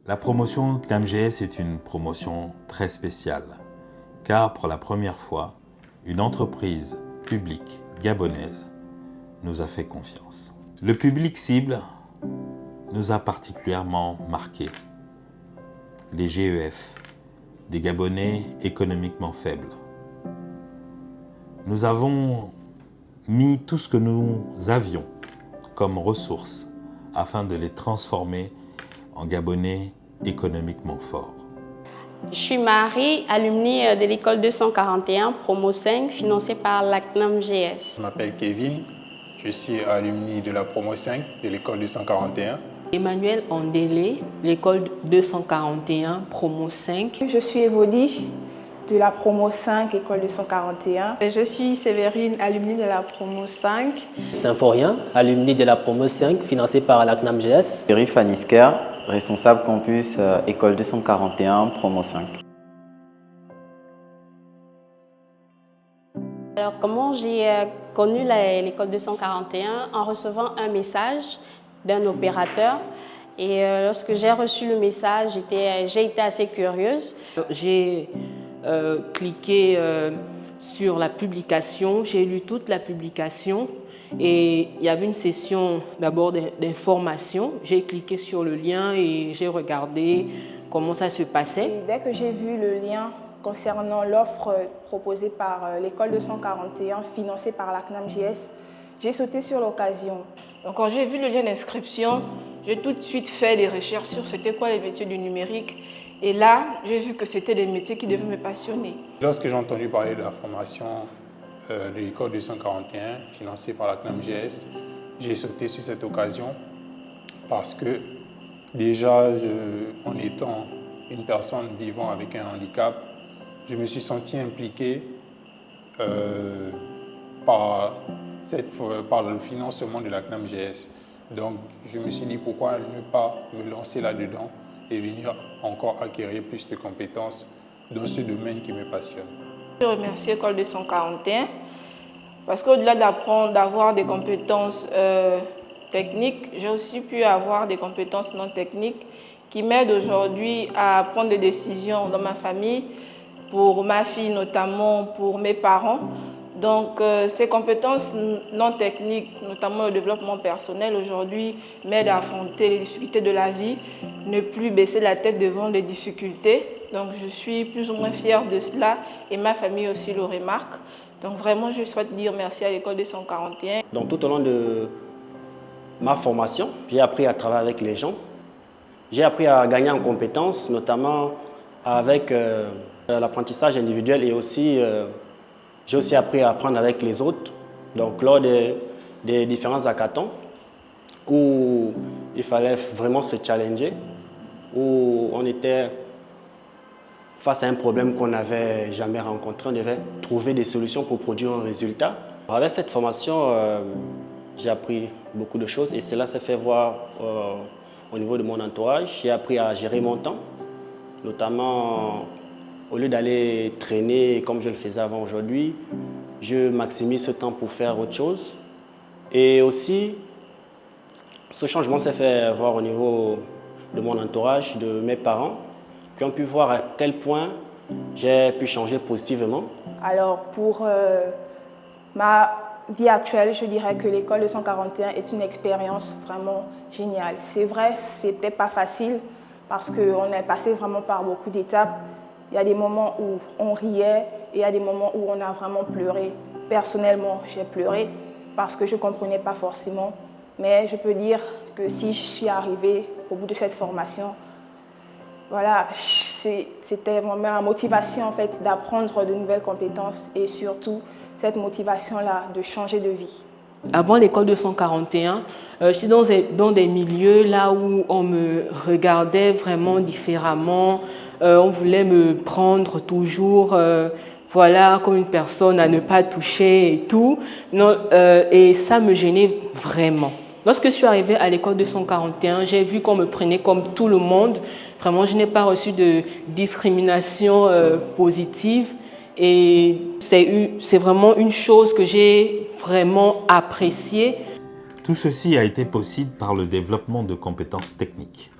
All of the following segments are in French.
La promotion CNAMGS est une promotion très spéciale, car pour la première fois, une entreprise publique gabonaise nous a fait confiance. Le public cible nous a particulièrement marqué. Les GEF, des Gabonais économiquement faibles. Nous avons mis tout ce que nous avions comme ressources afin de les transformer en Gabonais économiquement forts. Je suis Marie, alumni de l'école 241, promo 5, financée par la CNAMGS. Je m'appelle Kevin, je suis alumni de la promo 5 de l'école 241. Emmanuel Andélé, l'école 241, promo 5. Je suis Evody, de la promo 5, école 241. Je suis Sévérine, alumni de la promo 5. Symphorien, alumni de la promo 5, financé par la CNAMGS. Shérif Anisker, responsable campus école 241, promo 5. Alors, comment j'ai connu l'école 241? En recevant un message d'un opérateur. Et lorsque j'ai reçu le message, j'ai été assez curieuse. J'ai cliqué sur la publication, j'ai lu toute la publication et il y avait une session d'abord d'information. J'ai cliqué sur le lien et j'ai regardé comment ça se passait. Et dès que j'ai vu le lien concernant l'offre proposée par l'école 241, financée par la CNAMGS, j'ai sauté sur l'occasion. Donc quand j'ai vu le lien d'inscription, j'ai tout de suite fait des recherches sur c'était quoi les métiers du numérique. Et là, j'ai vu que c'était des métiers qui devaient me passionner. Lorsque j'ai entendu parler de la formation de l'école 241, financée par la CNAMGS, j'ai sauté sur cette occasion parce que déjà, en étant une personne vivant avec un handicap, je me suis senti impliqué par le financement de la CNAMGS. Donc, je me suis dit pourquoi ne pas me lancer là-dedans et venir encore acquérir plus de compétences dans ce domaine qui me passionne. Je remercie l'école 241 parce qu'au-delà d'apprendre, d'avoir des compétences techniques, j'ai aussi pu avoir des compétences non techniques qui m'aident aujourd'hui à prendre des décisions dans ma famille, pour ma fille notamment, pour mes parents. Donc ces compétences non techniques, notamment le développement personnel aujourd'hui, m'aident à affronter les difficultés de la vie, ne plus baisser la tête devant les difficultés. Donc je suis plus ou moins fière de cela et ma famille aussi le remarque. Donc vraiment je souhaite dire merci à l'école 241. Donc tout au long de ma formation, j'ai appris à travailler avec les gens. J'ai appris à gagner en compétences, notamment avec l'apprentissage individuel et aussi j'ai aussi appris à apprendre avec les autres, donc lors des différents hackathons où il fallait vraiment se challenger, où on était face à un problème qu'on n'avait jamais rencontré, on devait trouver des solutions pour produire un résultat. Avec cette formation, j'ai appris beaucoup de choses et cela s'est fait voir au niveau de mon entourage. J'ai appris à gérer mon temps, notamment au lieu d'aller traîner comme je le faisais avant aujourd'hui, je maximise ce temps pour faire autre chose. Et aussi, ce changement s'est fait voir au niveau de mon entourage, de mes parents, qui ont pu voir à quel point j'ai pu changer positivement. Alors pour ma vie actuelle, je dirais que l'école 241 est une expérience vraiment géniale. C'est vrai, c'était pas facile parce qu'on est passé vraiment par beaucoup d'étapes. Il y a des moments où on riait et il y a des moments où on a vraiment pleuré. Personnellement, j'ai pleuré parce que je ne comprenais pas forcément. Mais je peux dire que si je suis arrivée au bout de cette formation, voilà, c'était vraiment la motivation en fait, d'apprendre de nouvelles compétences et surtout cette motivation-là de changer de vie. Avant l'école 241, j'étais dans des milieux là où on me regardait vraiment différemment. On voulait me prendre toujours voilà, comme une personne à ne pas toucher et tout. Non, et ça me gênait vraiment. Lorsque je suis arrivée à l'école 241, j'ai vu qu'on me prenait comme tout le monde. Vraiment, je n'ai pas reçu de discrimination positive. Et c'est vraiment une chose que j'ai vraiment appréciée. Tout ceci a été possible par le développement de compétences techniques.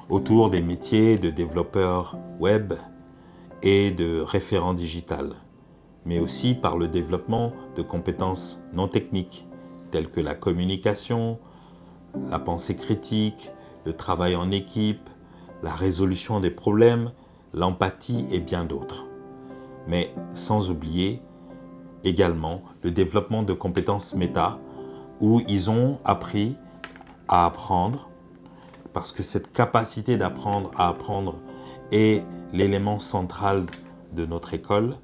autour des métiers de développeur web et de référent digital, mais aussi par le développement de compétences non techniques telles que la communication, la pensée critique, le travail en équipe, la résolution des problèmes, l'empathie et bien d'autres. Mais sans oublier également le développement de compétences méta où ils ont appris à apprendre, parce que cette capacité d'apprendre à apprendre est l'élément central de notre école,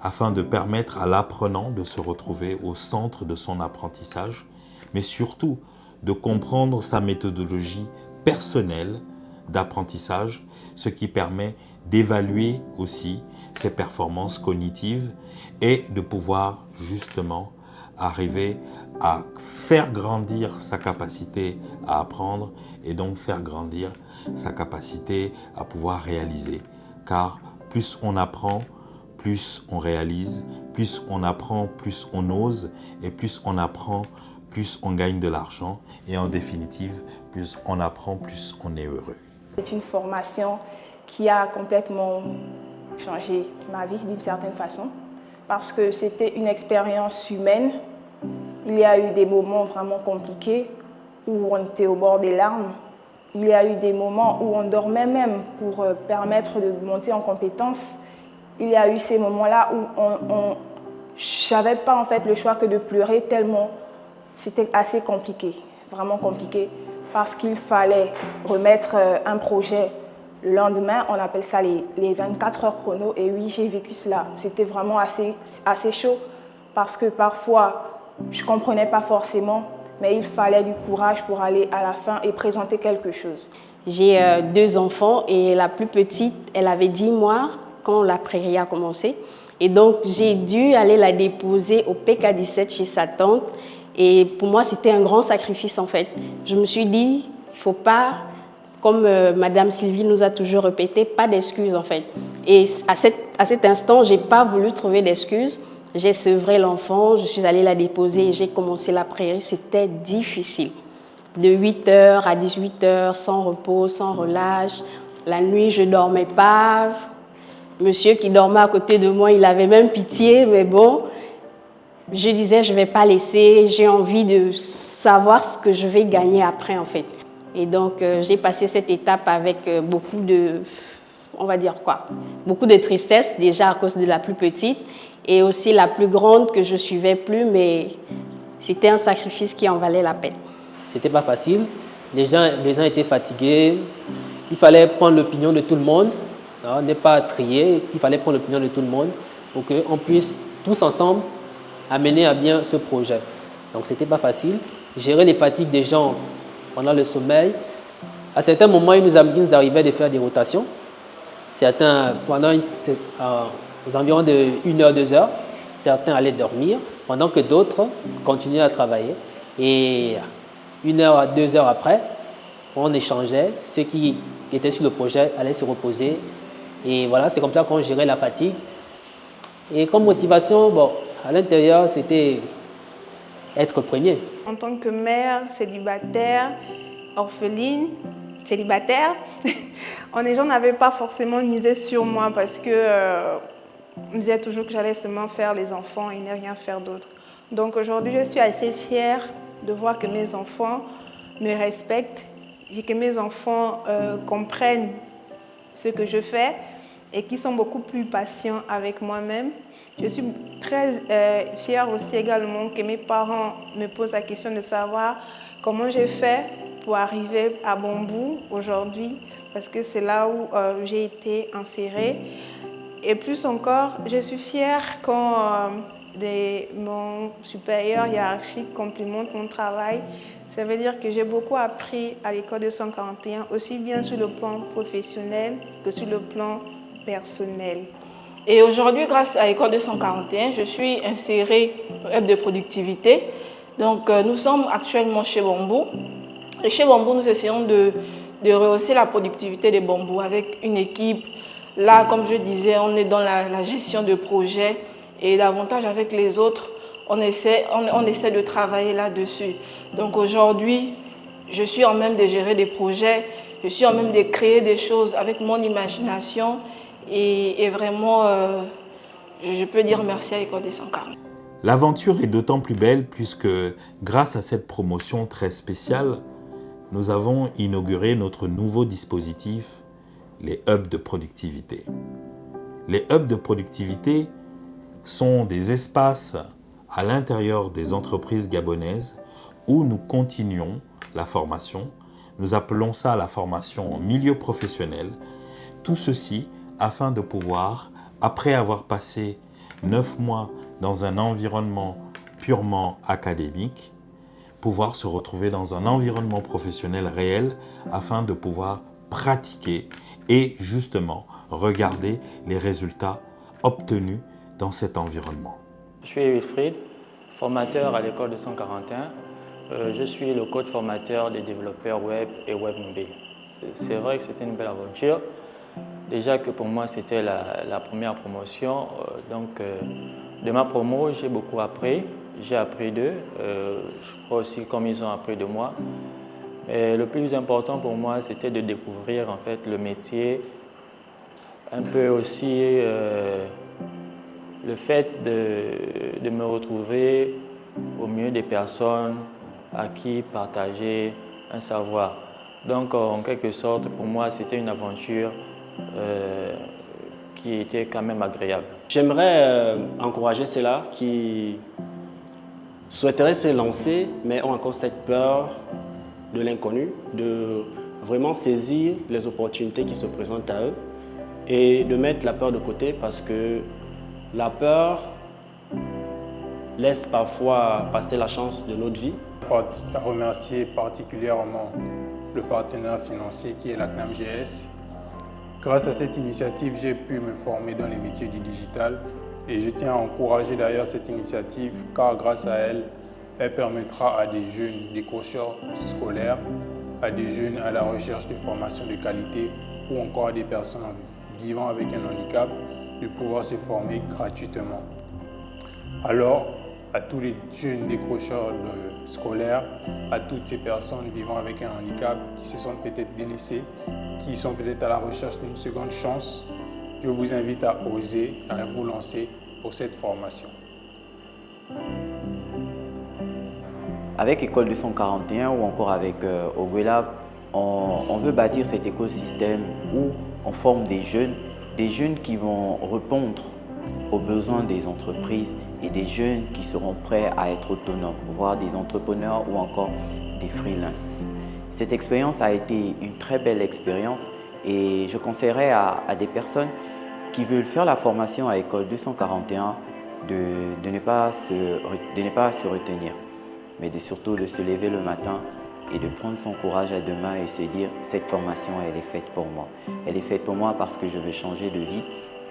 afin de permettre à l'apprenant de se retrouver au centre de son apprentissage, mais surtout de comprendre sa méthodologie personnelle d'apprentissage, ce qui permet d'évaluer aussi ses performances cognitives et de pouvoir justement arriver à faire grandir sa capacité à apprendre et donc faire grandir sa capacité à pouvoir réaliser. Car plus on apprend, plus on réalise, plus on apprend, plus on ose, et plus on apprend, plus on gagne de l'argent, et en définitive, plus on apprend, plus on est heureux. C'est une formation qui a complètement changé ma vie d'une certaine façon, parce que c'était une expérience humaine. Il y a eu des moments vraiment compliqués où on était au bord des larmes. Il y a eu des moments où on dormait même pour permettre de monter en compétences. Il y a eu ces moments-là où je n'avais pas en fait le choix que de pleurer tellement c'était assez compliqué, vraiment compliqué, parce qu'il fallait remettre un projet le lendemain. On appelle ça les 24 heures chrono. Et oui, j'ai vécu cela. C'était vraiment assez chaud parce que parfois, je ne comprenais pas forcément, mais il fallait du courage pour aller à la fin et présenter quelque chose. J'ai 2 enfants et la plus petite, elle avait 10 mois quand la prairie a commencé. Et donc, j'ai dû aller la déposer au PK17 chez sa tante. Et pour moi, c'était un grand sacrifice en fait. Je me suis dit, il ne faut pas, comme Madame Sylvie nous a toujours répété, pas d'excuses en fait. Et à cet instant, je n'ai pas voulu trouver d'excuses. J'ai sevré l'enfant, je suis allée la déposer et j'ai commencé la prairie. C'était difficile. De 8h à 18h, sans repos, sans relâche. La nuit, je ne dormais pas. Monsieur qui dormait à côté de moi, il avait même pitié, mais bon, je disais, je ne vais pas laisser, j'ai envie de savoir ce que je vais gagner après en fait. Et donc, j'ai passé cette étape avec beaucoup de, on va dire quoi, beaucoup de tristesse déjà à cause de la plus petite et aussi la plus grande que je ne suivais plus, mais c'était un sacrifice qui en valait la peine. C'était pas facile, les gens étaient fatigués, il fallait prendre l'opinion de tout le monde, ne pas trier, il fallait prendre l'opinion de tout le monde pour qu'on puisse tous ensemble amener à bien ce projet. Donc c'était pas facile. Gérer les fatigues des gens pendant le sommeil. À certains moments, il nous arrivait de faire des rotations. Certains, aux environs de 1h, 2h, certains allaient dormir, pendant que d'autres continuaient à travailler. Et 1h à 2h après, on échangeait. Ceux qui étaient sur le projet allaient se reposer. Et voilà, c'est comme ça qu'on gérait la fatigue. Et comme motivation, bon, à l'intérieur, c'était être premier. En tant que mère, célibataire, orpheline, célibataire, les gens n'avaient pas forcément misé sur moi parce que on me disait toujours que j'allais seulement faire les enfants et ne rien faire d'autre. Donc aujourd'hui, je suis assez fière de voir que mes enfants me respectent et que mes enfants comprennent ce que je fais et qui sont beaucoup plus patients avec moi-même. Je suis très fière aussi également que mes parents me posent la question de savoir comment j'ai fait pour arriver à bon bout aujourd'hui, parce que c'est là où j'ai été insérée. Et plus encore, je suis fière quand mon supérieur hiérarchique complimente mon travail. Ça veut dire que j'ai beaucoup appris à l'école 241, aussi bien sur le plan professionnel que sur le plan personnel. Et aujourd'hui, grâce à l'école 241, je suis insérée au hub de productivité. Donc, nous sommes actuellement chez Bamboo. Et chez Bamboo, nous essayons de rehausser la productivité des bambous avec une équipe. Là, comme je disais, on est dans la gestion de projets. Et l'avantage avec les autres, on essaie de travailler là-dessus. Donc aujourd'hui, je suis en même de gérer des projets. Je suis en même de créer des choses avec mon imagination et vraiment, je peux dire merci à l'École des 140. L'aventure est d'autant plus belle puisque, grâce à cette promotion très spéciale, nous avons inauguré notre nouveau dispositif, les hubs de productivité. Les hubs de productivité sont des espaces à l'intérieur des entreprises gabonaises où nous continuons la formation. Nous appelons ça la formation en milieu professionnel. Tout ceci afin de pouvoir, après avoir passé 9 mois dans un environnement purement académique, pouvoir se retrouver dans un environnement professionnel réel afin de pouvoir pratiquer et justement regarder les résultats obtenus dans cet environnement. Je suis Wilfried, formateur à l'école de 141. Je suis le coach formateur des développeurs web et web mobile. C'est vrai que c'était une belle aventure. Déjà que pour moi, c'était la première promotion. De ma promo, j'ai beaucoup appris. J'ai appris d'eux. Je crois aussi comme ils ont appris de moi. Et le plus important pour moi, c'était de découvrir en fait le métier, un peu aussi le fait de me retrouver au milieu des personnes à qui partager un savoir. Donc en quelque sorte, pour moi, c'était une aventure qui était quand même agréable. J'aimerais encourager ceux-là qui souhaiteraient se lancer, mais ont encore cette peur de l'inconnu, de vraiment saisir les opportunités qui se présentent à eux et de mettre la peur de côté parce que la peur laisse parfois passer la chance de notre vie. Je remercier particulièrement le partenaire financier qui est la CNAMGS. Grâce à cette initiative, j'ai pu me former dans les métiers du digital et je tiens à encourager d'ailleurs cette initiative car grâce à elle, elle permettra à des jeunes décrocheurs scolaires, à des jeunes à la recherche de formations de qualité ou encore à des personnes vivant avec un handicap de pouvoir se former gratuitement. Alors, à tous les jeunes décrocheurs scolaires, à toutes ces personnes vivant avec un handicap qui se sentent peut-être délaissées, qui sont peut-être à la recherche d'une seconde chance, je vous invite à oser, à vous lancer pour cette formation. Avec École 241 ou encore avec Ogwelab, on veut bâtir cet écosystème où on forme des jeunes qui vont répondre aux besoins des entreprises et des jeunes qui seront prêts à être autonomes, voire des entrepreneurs ou encore des freelances. Cette expérience a été une très belle expérience et je conseillerais à des personnes qui veulent faire la formation à École 241 de ne pas se retenir, mais surtout de se lever le matin et de prendre son courage à deux mains et se dire « cette formation, elle est faite pour moi. Elle est faite pour moi parce que je veux changer de vie.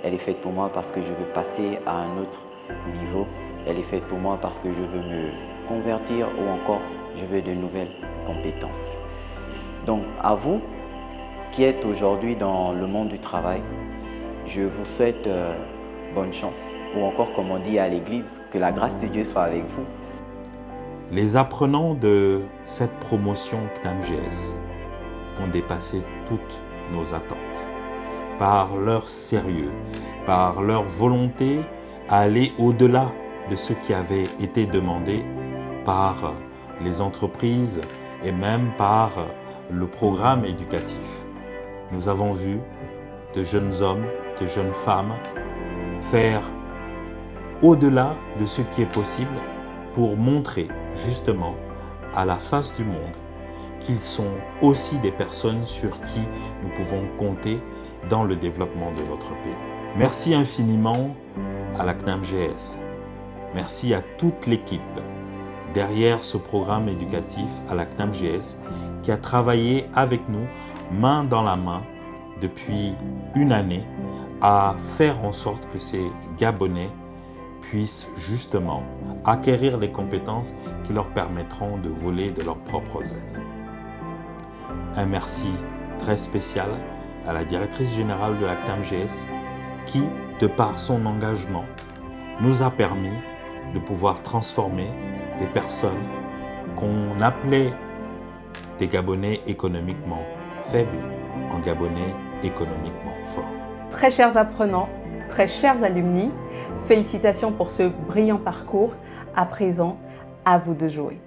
Elle est faite pour moi parce que je veux passer à un autre niveau. Elle est faite pour moi parce que je veux me convertir ou encore je veux de nouvelles compétences. » Donc à vous qui êtes aujourd'hui dans le monde du travail, je vous souhaite bonne chance ou encore comme on dit à l'église, que la grâce de Dieu soit avec vous. Les apprenants de cette promotion CNAMGS ont dépassé toutes nos attentes par leur sérieux, par leur volonté à aller au-delà de ce qui avait été demandé par les entreprises et même par le programme éducatif. Nous avons vu de jeunes hommes, de jeunes femmes faire au-delà de ce qui est possible pour montrer justement à la face du monde qu'ils sont aussi des personnes sur qui nous pouvons compter dans le développement de notre pays. Merci infiniment à la CNAMGS. Merci à toute l'équipe derrière ce programme éducatif à la CNAMGS qui a travaillé avec nous main dans la main depuis une année à faire en sorte que ces Gabonais puissent justement acquérir les compétences qui leur permettront de voler de leurs propres ailes. Un merci très spécial à la directrice générale de la CNAMGS qui, de par son engagement, nous a permis de pouvoir transformer des personnes qu'on appelait des Gabonais économiquement faible en Gabonais économiquement fort. Très chers apprenants, très chers alumni, félicitations pour ce brillant parcours. À présent, à vous de jouer.